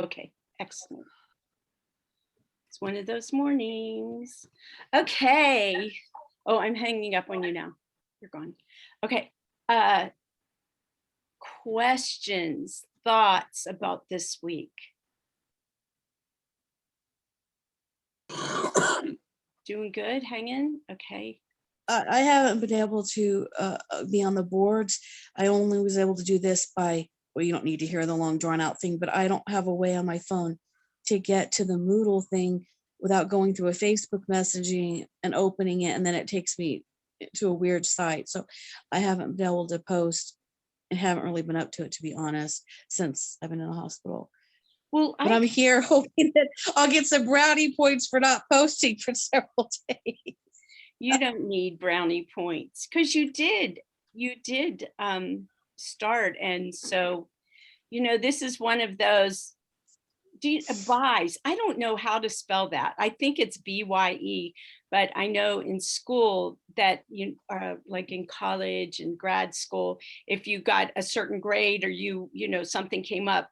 Okay, excellent. It's one of those mornings. Okay. Oh, I'm hanging up on you now. You're gone. Okay. Questions, thoughts about this week? Doing good? Hanging? Okay. I haven't been able to be on the boards. I only was able to do this by, well, you don't need to hear the long drawn out thing, but I don't have a way on my phone to get to the Moodle thing without going through a Facebook messaging and opening it, and then it takes me to a weird site. So I haven't been able to post and haven't really been up to it, to be honest, since I've been in the hospital. Well, But I'm here hoping that I'll get some brownie points for not posting for several days. you don't need brownie points because you did start. And so, this is one of those buys. I don't know how to spell that. I think it's BYE, but I know in school that like in college and grad school, if you got a certain grade or something came up,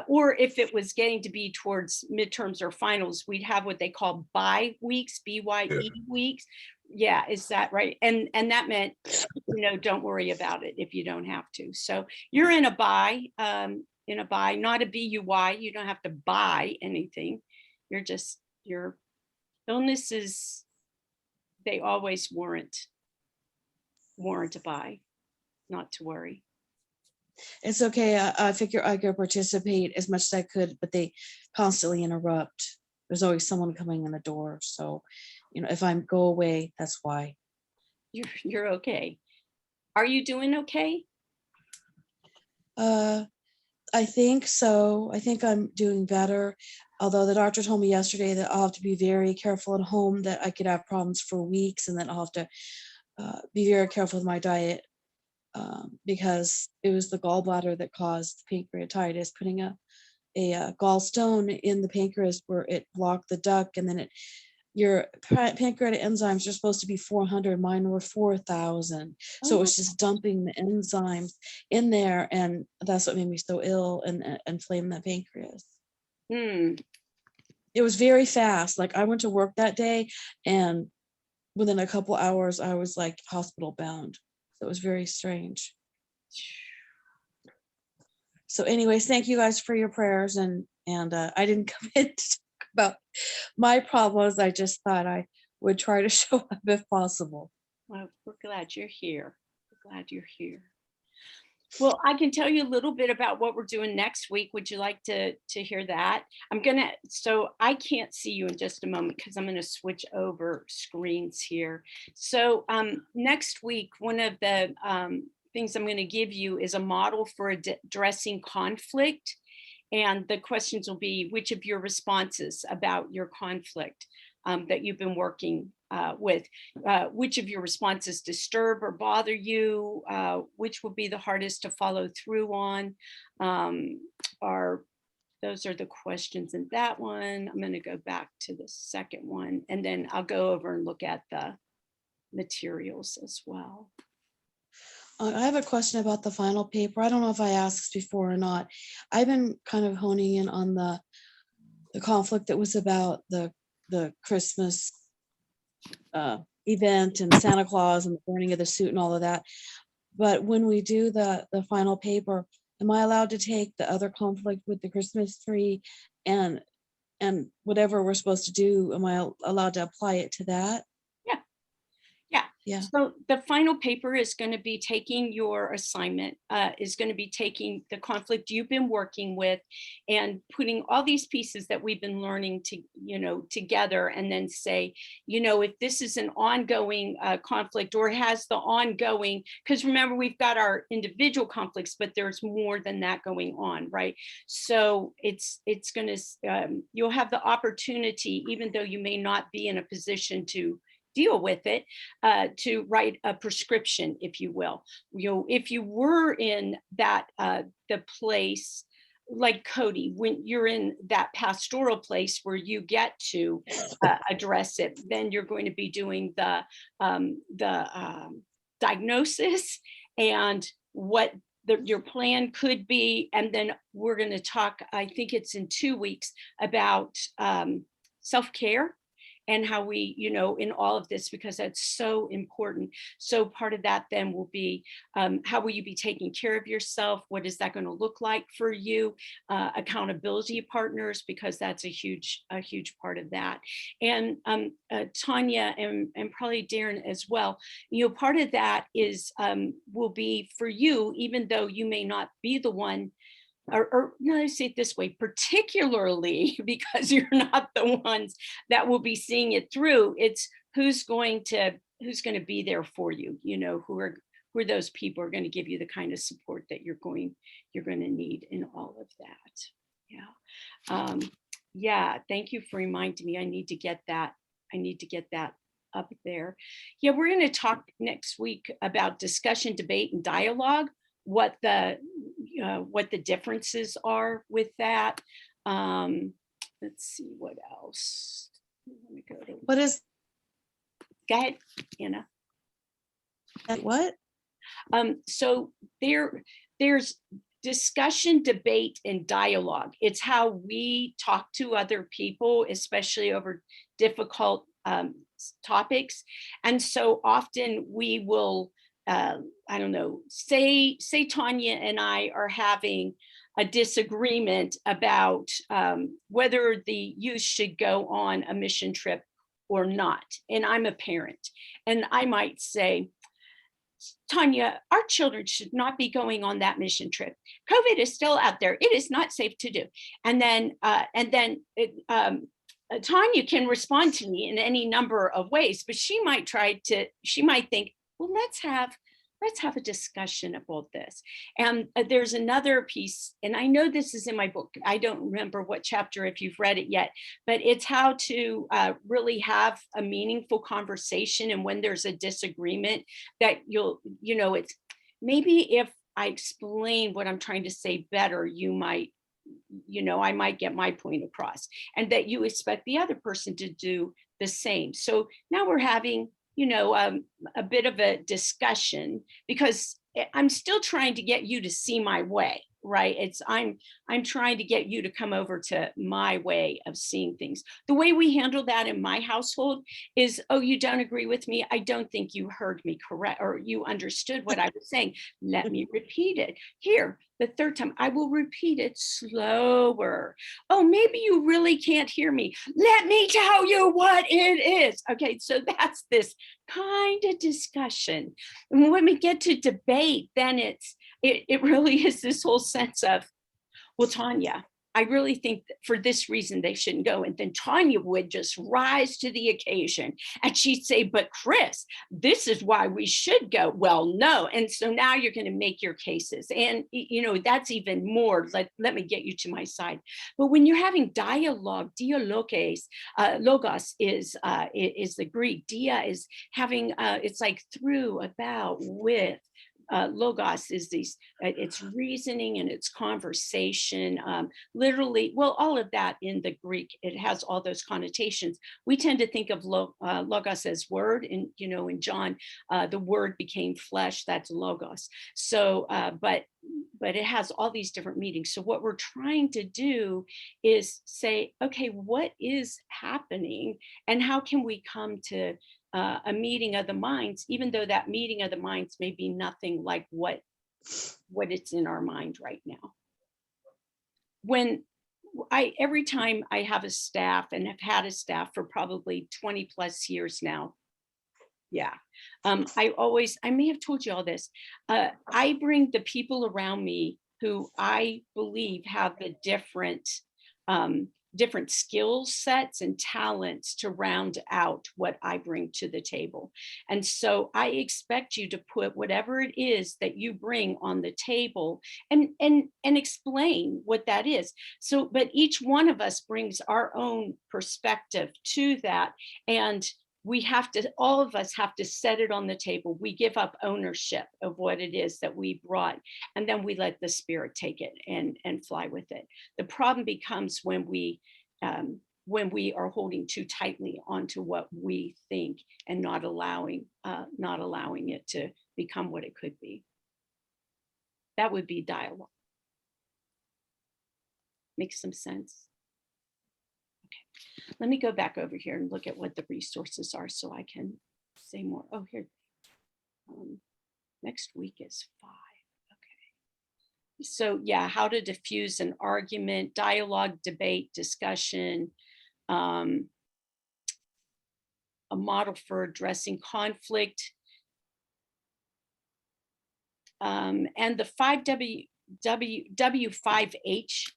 or if it was getting to be towards midterms or finals, we'd have what they call bye weeks, BYE weeks. Yeah, is that right? And that meant, don't worry about it if you don't have to. So you're in a bye, not a BUY. You don't have to buy anything. Your illnesses, they always warrant a buy, not to worry. It's okay. I figure I could participate as much as I could, but they constantly interrupt. There's always someone coming in the door. So, if I go away, that's why. You're okay. Are you doing okay? I think so. I think I'm doing better. Although the doctor told me yesterday that I'll have to be very careful at home, that I could have problems for weeks, and that I'll have to be very careful with my diet. Because it was the gallbladder that caused pancreatitis, putting a gallstone in the pancreas where it blocked the duct, and then your pancreatic enzymes are supposed to be 400. Mine were 4,000. So it was just dumping the enzymes in there, and that's what made me so ill and inflamed the pancreas. It was very fast. Like, I went to work that day, and within a couple hours, I was like hospital bound. So it was very strange. So anyways, thank you guys for your prayers. And I didn't come in to talk about my problems. I just thought I would try to show up if possible. Well, we're glad you're here. Well, I can tell you a little bit about what we're doing next week. Would you like to hear that? So I can't see you in just a moment because I'm gonna switch over screens here. So next week, one of the things I'm gonna give you is a model for addressing conflict. And the questions will be, which of your responses about your conflict that you've been working with, which of your responses disturb or bother you, which will be the hardest to follow through on. Those are the questions in that one. I'm going to go back to the second one, and then I'll go over and look at the materials as well. I have a question about the final paper. I don't know if I asked before or not. I've been kind of honing in on the conflict that was about the Christmas event and Santa Claus and the burning of the suit and all of that. But when we do the final paper, am I allowed to take the other conflict with the Christmas tree and whatever we're supposed to do? Am I allowed to apply it to that? Yeah. So the final paper is going to be taking your assignment, is going to be taking the conflict you've been working with and putting all these pieces that we've been learning together, and then say, if this is an ongoing conflict or has the ongoing, because remember, we've got our individual conflicts, but there's more than that going on, right? So it's going to, you'll have the opportunity, even though you may not be in a position to deal with it, to write a prescription, if you will. If you were in that the place like Cody, when you're in that pastoral place where you get to address it, then you're going to be doing the diagnosis and what your plan could be, and then we're going to talk, I think it's in 2 weeks, about self-care and how we, in all of this, because that's so important. So part of that then will be, how will you be taking care of yourself? What is that going to look like for you? Accountability partners, because that's a huge part of that. And Tanya and probably Darren as well, part of that is, will be for you, even though you may not be the one, or no, I say it this way, particularly because you're not the ones that will be seeing it through. It's who's going to be there for you, who are those people who are going to give you the kind of support that you're going to need in all of that. Yeah. Yeah, thank you for reminding me. I need to get that up there. Yeah, we're going to talk next week about discussion, debate, and dialogue, what the differences are with that. Let's see what else. Let me go to. What is? Go ahead, Anna. What? So there's discussion, debate, and dialogue. It's how we talk to other people, especially over difficult topics. And so often we will, I don't know, say Tanya and I are having a disagreement about whether the youth should go on a mission trip or not. And I'm a parent, and I might say, Tanya, our children should not be going on that mission trip. COVID is still out there. It is not safe to do. And then Tanya can respond to me in any number of ways, but she might think, well, let's have a discussion about this. And there's another piece, and I know this is in my book. I don't remember what chapter, if you've read it yet, but it's how to really have a meaningful conversation. And when there's a disagreement, that it's maybe if I explain what I'm trying to say better, you might, I might get my point across, and that you expect the other person to do the same. So now we're having a bit of a discussion, because I'm still trying to get you to see my way, right? I'm trying to get you to come over to my way of seeing things. The way we handle that in my household is, oh, you don't agree with me? I don't think you heard me correct, or you understood what I was saying. Let me repeat it. Here, the third time, I will repeat it slower. Oh, maybe you really can't hear me. Let me tell you what it is. Okay, so that's this kind of discussion. And when we get to debate, then it really is this whole sense of, well, Tanya, I really think that for this reason they shouldn't go. And then Tanya would just rise to the occasion, and she'd say, but Chris, this is why we should go. Well, no. And so now you're going to make your cases. And, that's even more, let me get you to my side. But when you're having dialogue, dialoges, logos is the Greek. Dia is having, it's like through, about, with. Logos is it's reasoning and it's conversation, literally, well, all of that in the Greek, it has all those connotations. We tend to think of logos as word, and in John, the word became flesh, that's logos. So, but it has all these different meanings. So what we're trying to do is say, okay, what is happening, and how can we come to a meeting of the minds, even though that meeting of the minds may be nothing like what it's in our mind right now. When every time I have a staff, and have had a staff for probably 20 plus years now. Yeah. I may have told you all this. I bring the people around me who I believe have the different skill sets and talents to round out what I bring to the table. And so I expect you to put whatever it is that you bring on the table, and explain what that is. So, but each one of us brings our own perspective to that. And all of us have to set it on the table. We give up ownership of what it is that we brought, and then we let the Spirit take it and fly with it. The problem becomes when we are holding too tightly onto what we think, and not allowing it to become what it could be. That would be dialogue. Makes some sense. Okay, let me go back over here and look at what the resources are so I can say more. Oh, here. Next week is 5. Okay. So yeah, how to diffuse an argument, dialogue, debate, discussion, a model for addressing conflict, and the 5W5H.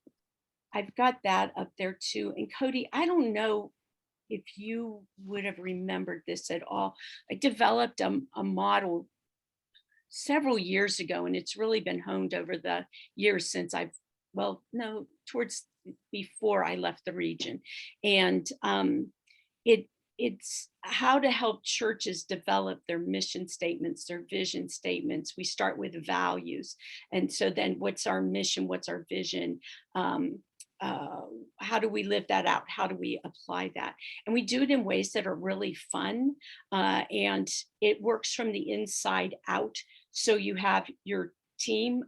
I've got that up there too. And Cody, I don't know if you would have remembered this at all. I developed a model several years ago, and it's really been honed over the years since well, no, towards before I left the region. And it it's how to help churches develop their mission statements, their vision statements. We start with values. And so then what's our mission? What's our vision? Um, uh, how do we live that out? How do we apply that? And we do it in ways that are really fun, and it works from the inside out. So you have your team,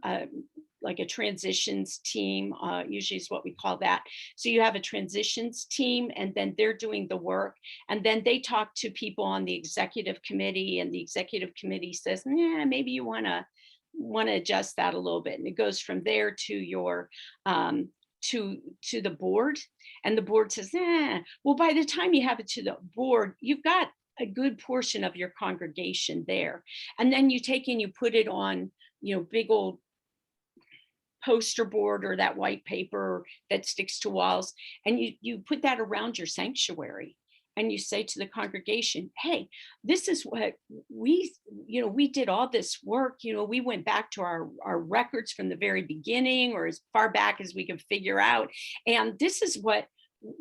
like a transitions team, usually is what we call that. So you have a transitions team, and then they're doing the work, and then they talk to people on the executive committee, and the executive committee says, yeah, maybe you want to adjust that a little bit, and it goes from there to your to the board, and the board says, well, by the time you have it to the board, you've got a good portion of your congregation there, and then you take and you put it on, big old poster board or that white paper that sticks to walls, and you put that around your sanctuary, and you say to the congregation, hey, this is what we did all this work, we went back to our records from the very beginning, or as far back as we could figure out, and this is what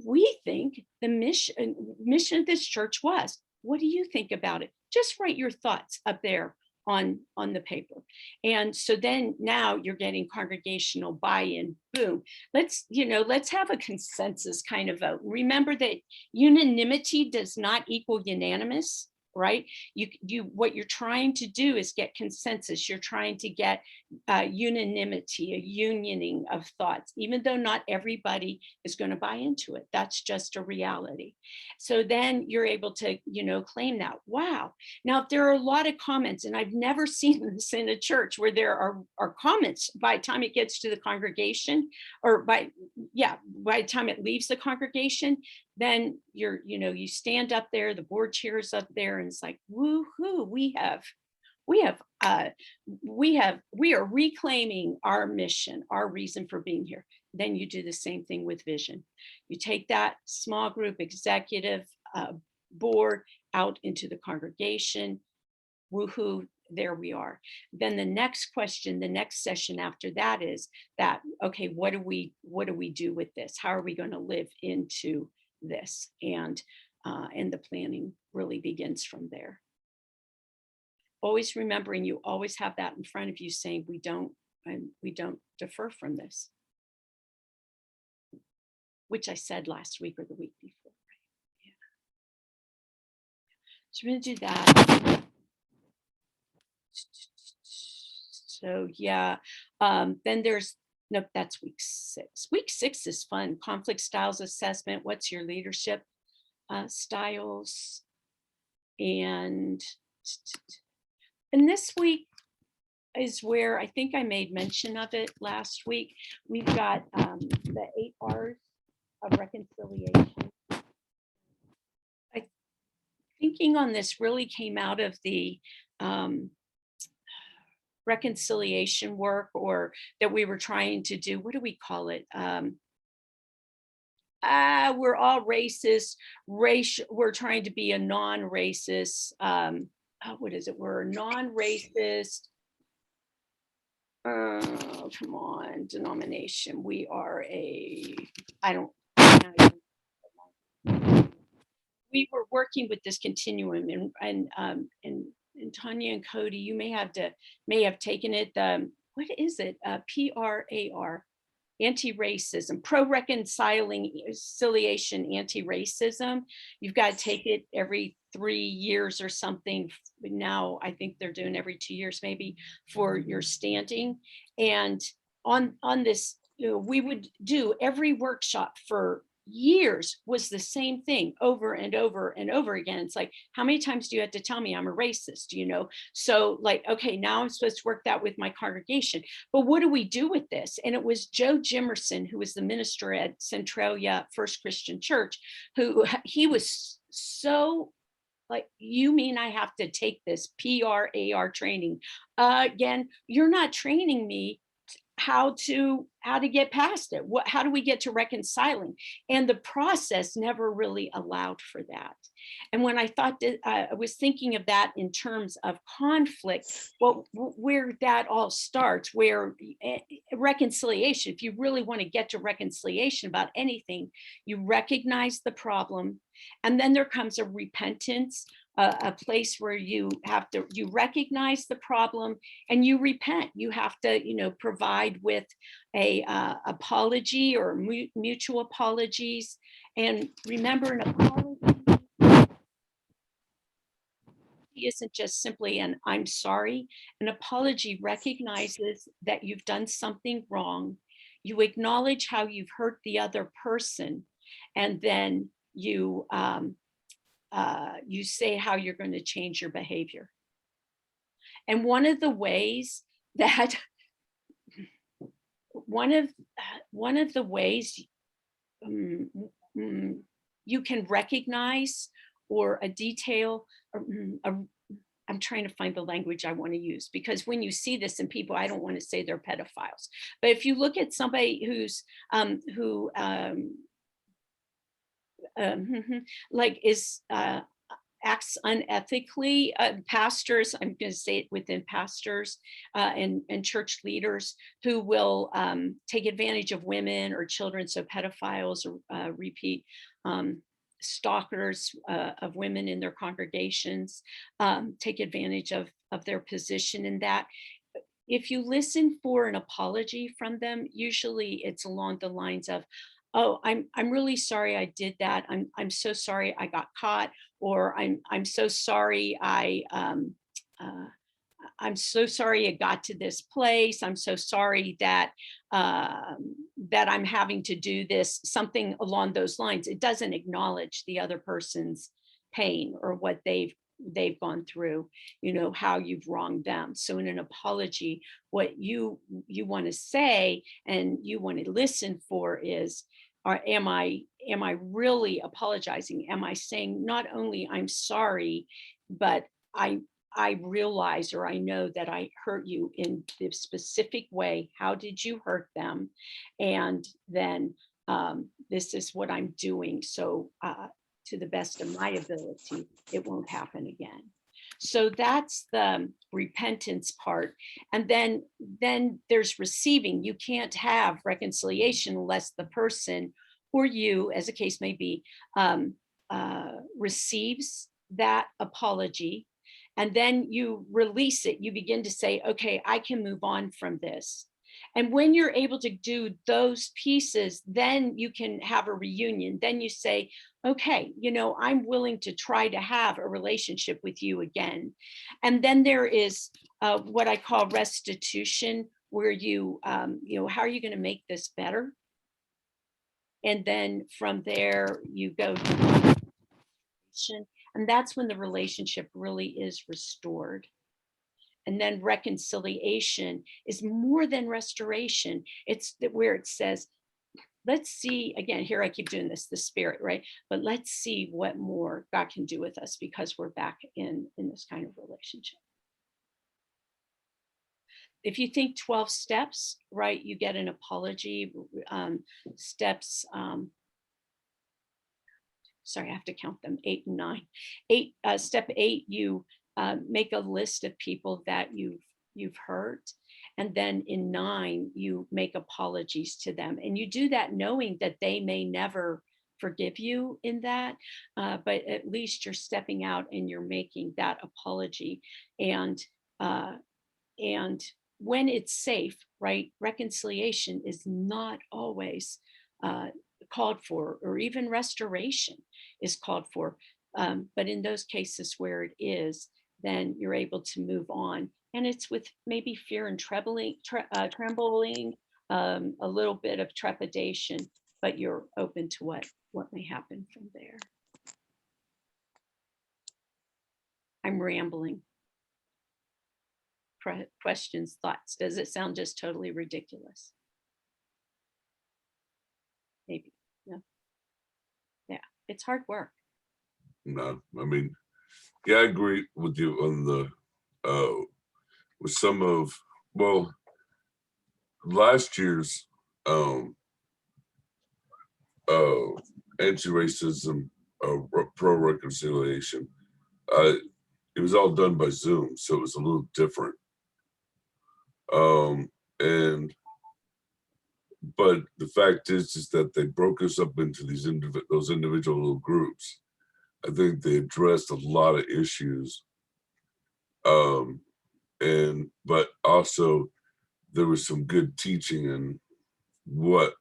we think the mission of this church was. What do you think about it? Just write your thoughts up there on the paper. And so then now you're getting congregational buy-in. Boom. Let's have a consensus kind of vote. Remember that unanimity does not equal unanimous, right? What you're trying to do is get consensus. You're trying to get unanimity, a unioning of thoughts, even though not everybody is going to buy into it. That's just a reality. So then you're able to, claim that. Wow. Now, if there are a lot of comments, and I've never seen this in a church where there are comments by the time it gets to the congregation, or by the time it leaves the congregation, then you stand up there, the board chair is up there, and it's like, woo-hoo, we are reclaiming our mission, our reason for being here. Then you do the same thing with vision. You take that small group, executive, board out into the congregation. Woohoo, there we are. Then the next question, the next session after that is that, okay, what do we do with this? How are we going to live into this? And the planning really begins from there. Always remembering, you always have that in front of you saying, we don't defer from this, which I said last week or the week before. Right? Yeah. So we're going to do that. So yeah, then nope, that's week 6. Week 6 is fun. Conflict styles assessment. What's your leadership styles? And this week is where I think I made mention of it last week. We've got the 8 R's of reconciliation. Thinking on this really came out of the reconciliation work, or that we were trying to do. What do we call it? We're all racist. We're trying to be a non-racist. What is it? We're a non-racist. Come on, denomination. We are we were working with this continuum, and Tanya and Cody, you may have taken it. What is it? PRAR. anti-racism, pro-reconciliation anti-racism. You've got to take it every 3 years or something. Now I think they're doing every 2 years maybe for your standing. And on this, we would do every workshop for years was the same thing over and over and over again. It's like, how many times do you have to tell me I'm a racist? So like, okay, now I'm supposed to work that with my congregation, but what do we do with this? And it was Joe Jimerson, who was the minister at Centralia First Christian Church, who he was so like, you mean I have to take this PRAR training again? You're not training me how to get past it. How do we get to reconciling? And the process never really allowed for that. And when I thought that, I was thinking of that in terms of conflict, well, where that all starts, where reconciliation, if you really want to get to reconciliation about anything, you recognize the problem, and then there comes a repentance, a place where you recognize the problem and you repent. You have to, provide with a apology or mutual apologies. And remember, an apology isn't just simply an "I'm sorry." An apology recognizes that you've done something wrong. You acknowledge how you've hurt the other person, and then you say how you're going to change your behavior. And that one of the ways mm, mm, you can recognize or a detail, or, I'm trying to find the language I want to use, because when you see this in people, I don't want to say they're pedophiles, but if you look at somebody who like is acts unethically, pastors, I'm going to say it within pastors and church leaders who will take advantage of women or children, so pedophiles or repeat stalkers of women in their congregations, take advantage of their position in that. If you listen for an apology from them, usually it's along the lines of, "Oh, I'm really sorry I did that. I'm so sorry I got caught," or I'm so sorry uh, I'm so sorry it got to this place. I'm so sorry that I'm having to do this," something along those lines. It doesn't acknowledge the other person's pain or what they've gone through, how you've wronged them. So in an apology, what you want to say and you want to listen for is, am I really apologizing? Am I saying not only I'm sorry, but I I realize, or I know that I hurt you in this specific way. How did you hurt them? And then this is what I'm doing. So to the best of my ability, it won't happen again. So that's the repentance part. And then there's receiving. You can't have reconciliation unless the person, or you, as a case may be, receives that apology, and then you release it. You begin to say, okay, I can move on from this. And when you're able to do those pieces, then you can have a reunion. Then you say, okay, I'm willing to try to have a relationship with you again. And then there is what I call restitution, where how are you going to make this better? And then from there, you go to, and that's when the relationship really is restored. And then reconciliation is more than restoration. It's where it says, let's see, again, here I keep doing this, the spirit, right? But let's see what more God can do with us, because we're back in this kind of relationship. If you think 12 steps, right, you get an apology, steps, sorry, I have to count them, 8 and 9. Step 8, you make a list of people that you've hurt. And then in 9, you make apologies to them. And you do that knowing that they may never forgive you in that, but at least you're stepping out and you're making that apology. And when it's safe, right, reconciliation is not always called for, or even restoration is called for. But in those cases where it is, then you're able to move on. And it's with maybe fear and trembling, a little bit of trepidation, but you're open to what may happen from there. I'm rambling. Questions, thoughts? Does it sound just totally ridiculous? Maybe. No. Yeah, it's hard work. No, I mean, yeah, I agree with you on the with some of, well, last year's um uh anti-racism pro reconciliation. It was all done by Zoom, so it was a little different. Um and but the fact is that they broke us up into those individual little groups. I think they addressed a lot of issues. Um and but also there was some good teaching and what,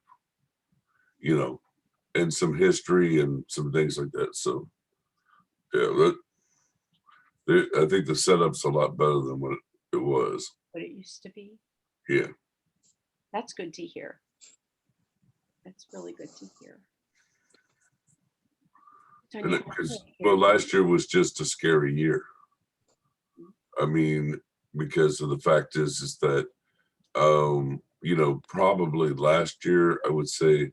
you know, and some history and some things like that. So yeah, I think the setup's a lot better than what it was. What it used to be. Yeah. That's good to hear. That's really good to hear. And well, last year was just a scary year. I mean, because of the fact is that you know, probably last year, I would say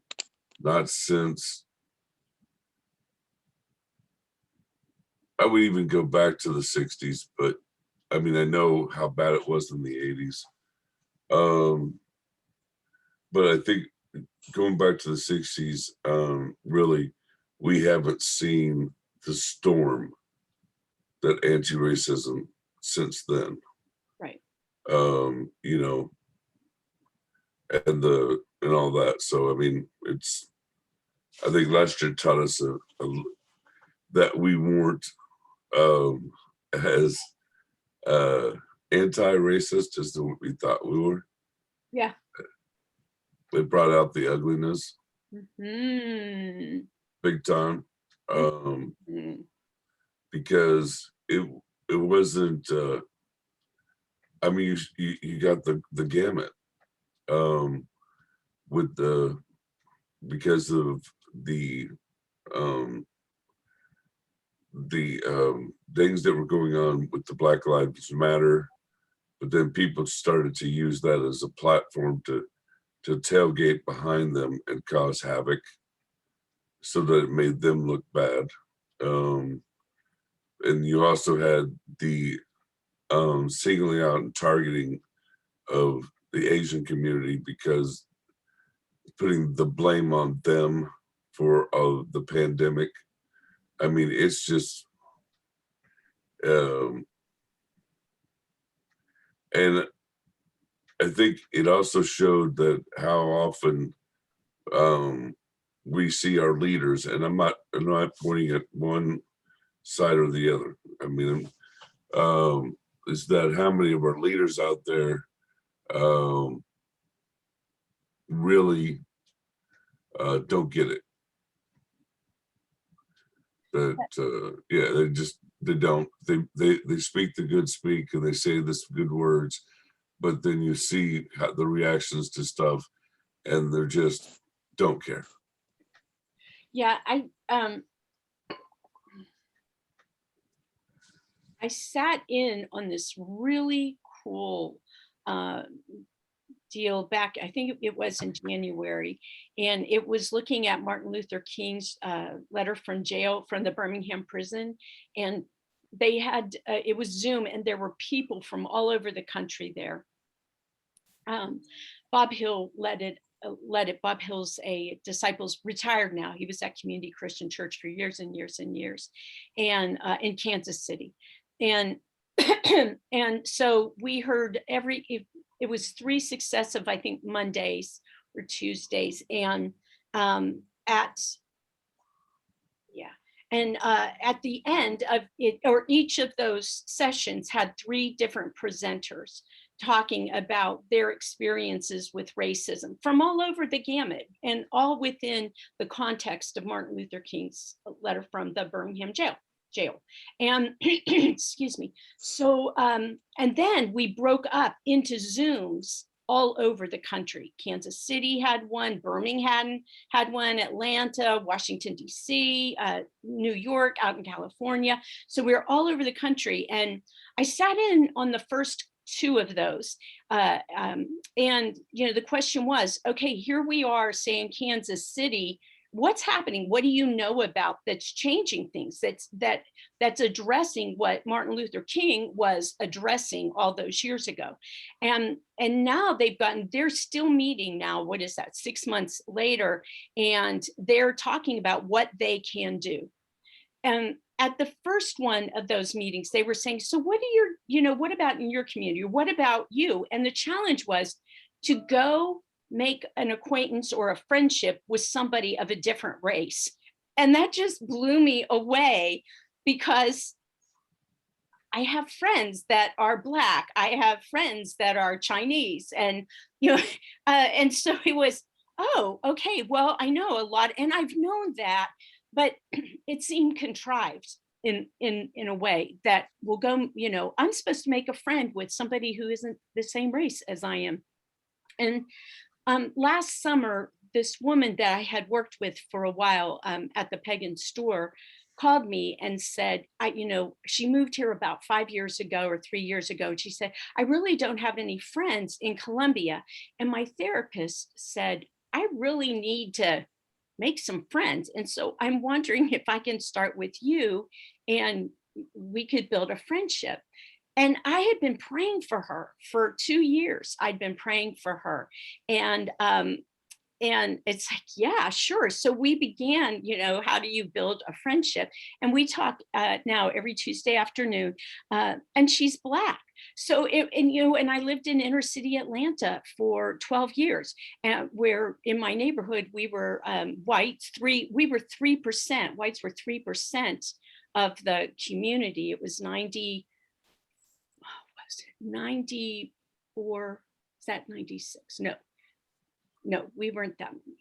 not since, I would even go back to the 60s, but I mean, I know how bad it was in the 80s. But I think going back to the 60s, really, we haven't seen the storm that anti-racism since then. Right. You know, and all that. So I mean, I think last year taught us that we weren't as uh, anti-racist as we thought we were. Yeah. It brought out the ugliness big time, because it wasn't. I mean, you got the gamut with because of um, the things that were going on with the Black Lives Matter, but then people started to use that as a platform to tailgate behind them and cause havoc, so that it made them look bad. And you also had the singling out and targeting of the Asian community, because putting the blame on them for the pandemic. I mean, it's just, and I think it also showed that how often we see our leaders, and I'm not pointing at one side or the other. I mean, is that how many of our leaders out there really don't get it? That yeah, they don't. They speak the good speak and they say this good words, but then you see the reactions to stuff, and they're just don't care. Yeah, I sat in on this really cool deal back, I think it was in January, and it was looking at Martin Luther King's letter from jail, from the Birmingham prison. And they had, it was Zoom, and there were people from all over the country there. Bob Hill led it. Bob Hill's a disciples, retired now. He was at Community Christian Church for years and years and years, and in Kansas City. And and so we heard it was 3 successive, I think, Mondays or Tuesdays, and at the end of it, or each of those sessions had 3 different presenters talking about their experiences with racism from all over the gamut, and all within the context of Martin Luther King's letter from the Birmingham jail. And excuse me. So, and then we broke up into Zooms all over the country. Kansas City had one, Birmingham had one, Atlanta, Washington, D.C., New York, out in California. So we were all over the country. And I sat in on the first two of those. And, you know, the question was, okay, here we are saying Kansas City, what's happening? What do you know about that's changing things, that's addressing what Martin Luther King was addressing all those years ago? And now they're still meeting now, what is that, 6 months later, and they're talking about what they can do. And at the first one of those meetings, they were saying, so what what about in your community? What about you? And the challenge was to go make an acquaintance or a friendship with somebody of a different race. And that just blew me away, because I have friends that are Black, I have friends that are Chinese, and and so it was, oh, okay, well, I know a lot, and I've known that, but it seemed contrived in a way that will go, I'm supposed to make a friend with somebody who isn't the same race as I am. And last summer, this woman that I had worked with for a while at the Pagan store called me and said, she moved here about 5 years ago or 3 years ago. And she said, I really don't have any friends in Columbia. And my therapist said, I really need to make some friends. And so I'm wondering if I can start with you and we could build a friendship. And I had been praying for her for 2 years. I'd been praying for her. And it's like, yeah, sure. So we began, how do you build a friendship? And we talk now every Tuesday afternoon, and she's Black. So, and I lived in inner city Atlanta for 12 years, where in my neighborhood, we were whites, we were 3%, whites were 3% of the community. It was 94, is that 96? No, we weren't that many.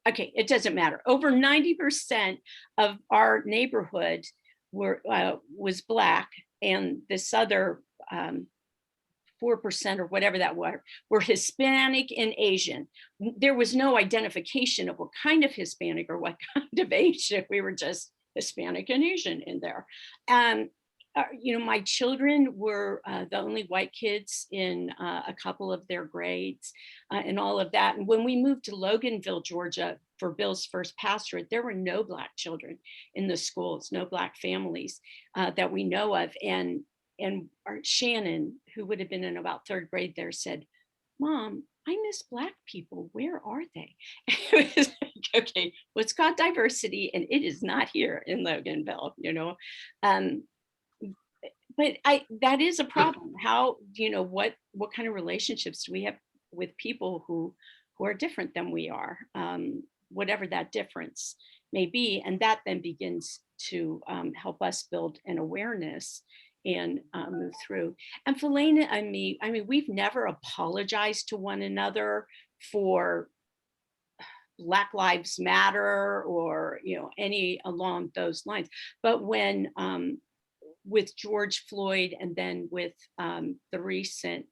Okay, it doesn't matter. Over 90% of our neighborhood was Black, and this other 4% or whatever that were Hispanic and Asian. There was no identification of what kind of Hispanic or what kind of Asian. We were just Hispanic and Asian in there. My children were the only white kids in a couple of their grades and all of that. And when we moved to Loganville, Georgia, for Bill's first pastorate, there were no Black children in the schools, no Black families that we know of. And our Shannon, who would have been in about third grade there, said, Mom, I miss Black people. Where are they? It was like, okay, well, it's called diversity, and it is not here in Loganville, but that is a problem. How, what kind of relationships do we have with people who are different than we are, whatever that difference may be. And that then begins to help us build an awareness and move through. And Felena and me, we've never apologized to one another for Black Lives Matter or, any along those lines. But when, with George Floyd, and then with the recent,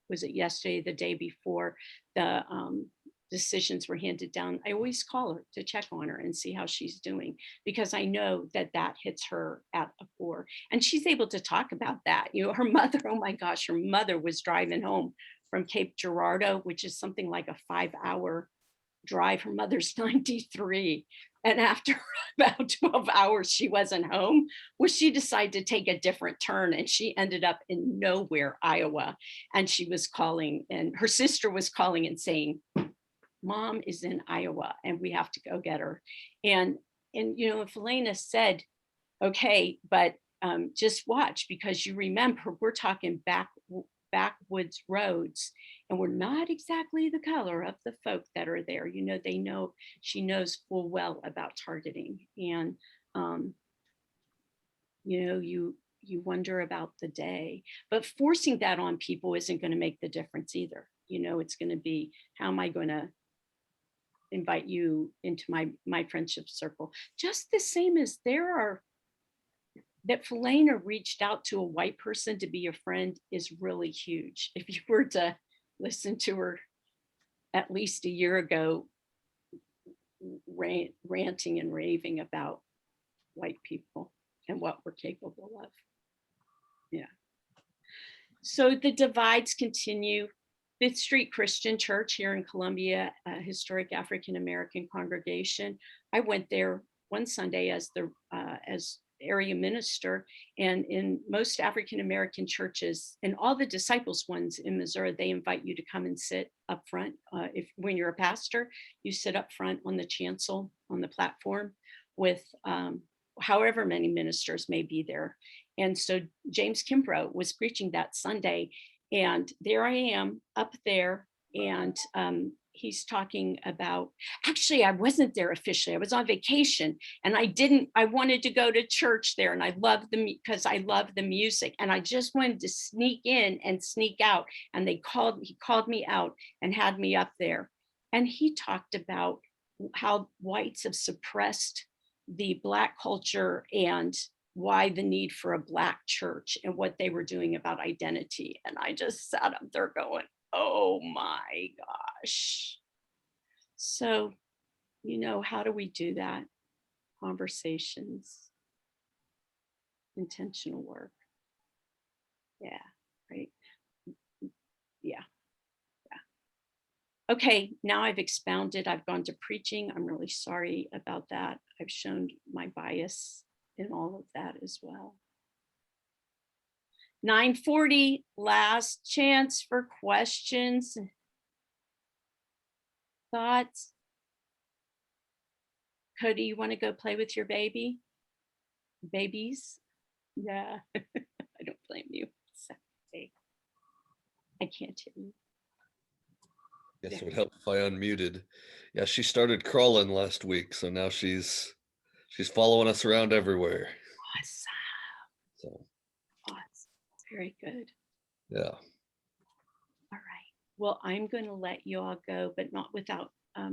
was it yesterday, the day before, the decisions were handed down, I always call her to check on her and see how she's doing, because I know that hits her at a core. And she's able to talk about that. Her mother, oh my gosh, her mother was driving home from Cape Girardeau, which is something like a 5-hour drive. Her mother's 93. And after about 12 hours, she wasn't home. Well, she decided to take a different turn, and she ended up in nowhere, Iowa. And she was calling, and her sister was calling and saying, Mom is in Iowa and we have to go get her. And Felena said, okay, but just watch, because you remember, we're talking backwoods roads, and we're not exactly the color of the folk that are there. She knows full well about targeting. And you you wonder about the day. But forcing that on people isn't going to make the difference either. It's going to be, how am I going to invite you into my friendship circle? Just the same as that Felena reached out to a white person to be a friend is really huge. If you were to listen to her at least a year ago, ranting and raving about white people and what we're capable of. Yeah. So the divides continue. Fifth Street Christian Church here in Columbia, a historic African American congregation. I went there one Sunday as area minister, and in most African American churches, and all the disciples ones in Missouri, they invite you to come and sit up front. When you're a pastor, you sit up front on the chancel on the platform with however many ministers may be there. And so James Kimbrough was preaching that Sunday, and there I am up there, and he's talking about, actually, I wasn't there officially. I was on vacation, and I wanted to go to church there, and because I love the music, and I just wanted to sneak in and sneak out, and he called me out and had me up there. And he talked about how whites have suppressed the Black culture and why the need for a Black church and what they were doing about identity. And I just sat up there going, oh my gosh. So, how do we do that? Conversations, intentional work. Yeah, right. Yeah. Okay, now I've expounded, I've gone to preaching. I'm really sorry about that. I've shown my bias in all of that as well. 9:40, last chance for questions, thoughts. Cody, you want to go play with your babies? Yeah, I don't blame you. I can't hear you. Yes, it would help if I unmuted. Yeah, she started crawling last week, so now she's following us around everywhere. Awesome. So Awesome. Very good. Yeah. All right. Well, I'm going to let you all go, but not without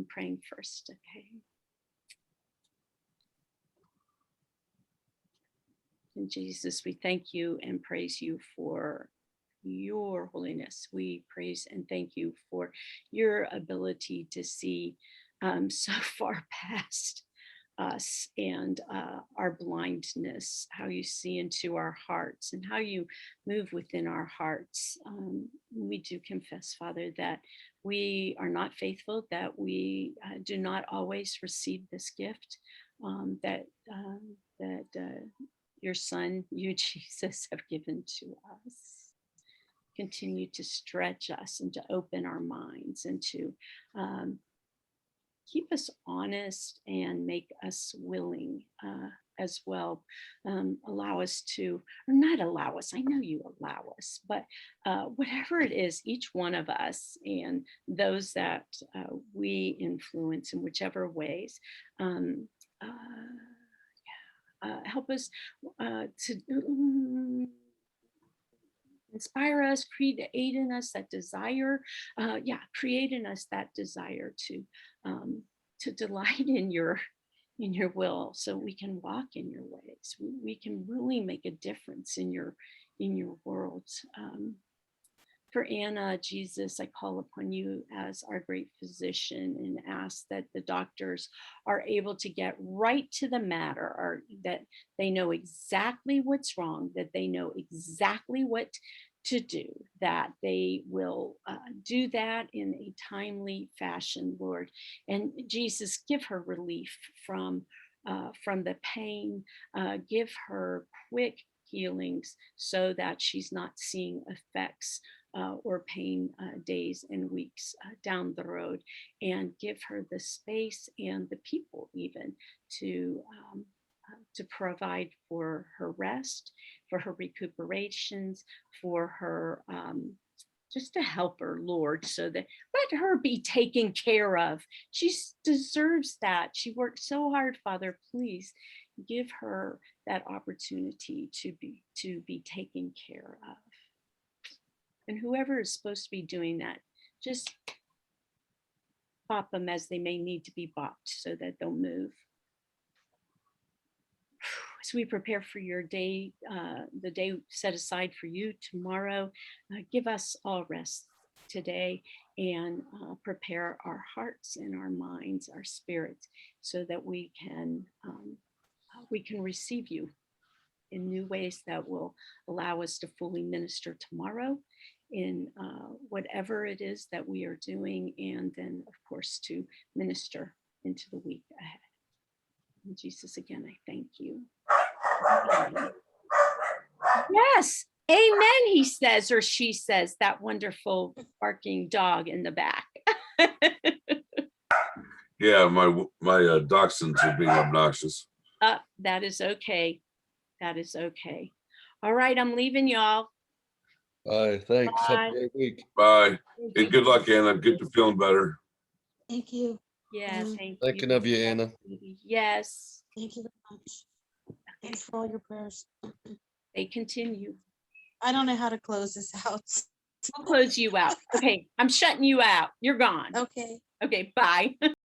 praying first. Okay. And Jesus, we thank you and praise you for your holiness. We praise and thank you for your ability to see so far past us and our blindness, how you see into our hearts and how you move within our hearts. We do confess, Father, that we are not faithful, that we do not always receive this gift, that your Son, you, Jesus, have given to us. Continue to stretch us and to open our minds and to keep us honest and make us willing as well. Allow us to, or not allow us, I know you allow us, but whatever it is, each one of us and those that we influence in whichever ways, help us to inspire us, create in us that desire, create in us that desire to delight in your will, so we can walk in your ways. We can really make a difference in your world. For Anna, Jesus, I call upon you as our great physician and ask that the doctors are able to get right to the matter, or that they know exactly what's wrong, that they know exactly what to do, that they will do that in a timely fashion, Lord. And Jesus, give her relief from the pain, give her quick healings so that she's not seeing effects or pain days and weeks down the road, and give her the space and the people even to provide for her rest, for her recuperations, for her just to help her, Lord, so that let her be taken care of. She deserves that. She worked so hard, Father, please give her that opportunity to be taken care of. And whoever is supposed to be doing that, just bop them as they may need to be bopped so that they'll move. As we prepare for your day, the day set aside for you tomorrow, give us all rest today and prepare our hearts and our minds, our spirits, so that we can receive you in new ways that will allow us to fully minister tomorrow in whatever it is that we are doing, and then of course to minister into the week ahead. In Jesus, again, I thank you. Yes, amen, he says, or she says, that wonderful barking dog in the back. Yeah, my dachshunds are being obnoxious. That is okay. That is okay. All right, I'm leaving y'all. Bye. Thanks. Have Bye. a great week. Bye. Thank Hey, you. good luck, Anna. Get to feeling better. Thank you. Yeah, thank Thinking you. of you, Anna. Yes, Thank you very much. Thanks for all your prayers. they continue. I don't know how to close this out. I'll close you out. Okay, I'm shutting you out. You're gone. Okay. Okay, bye.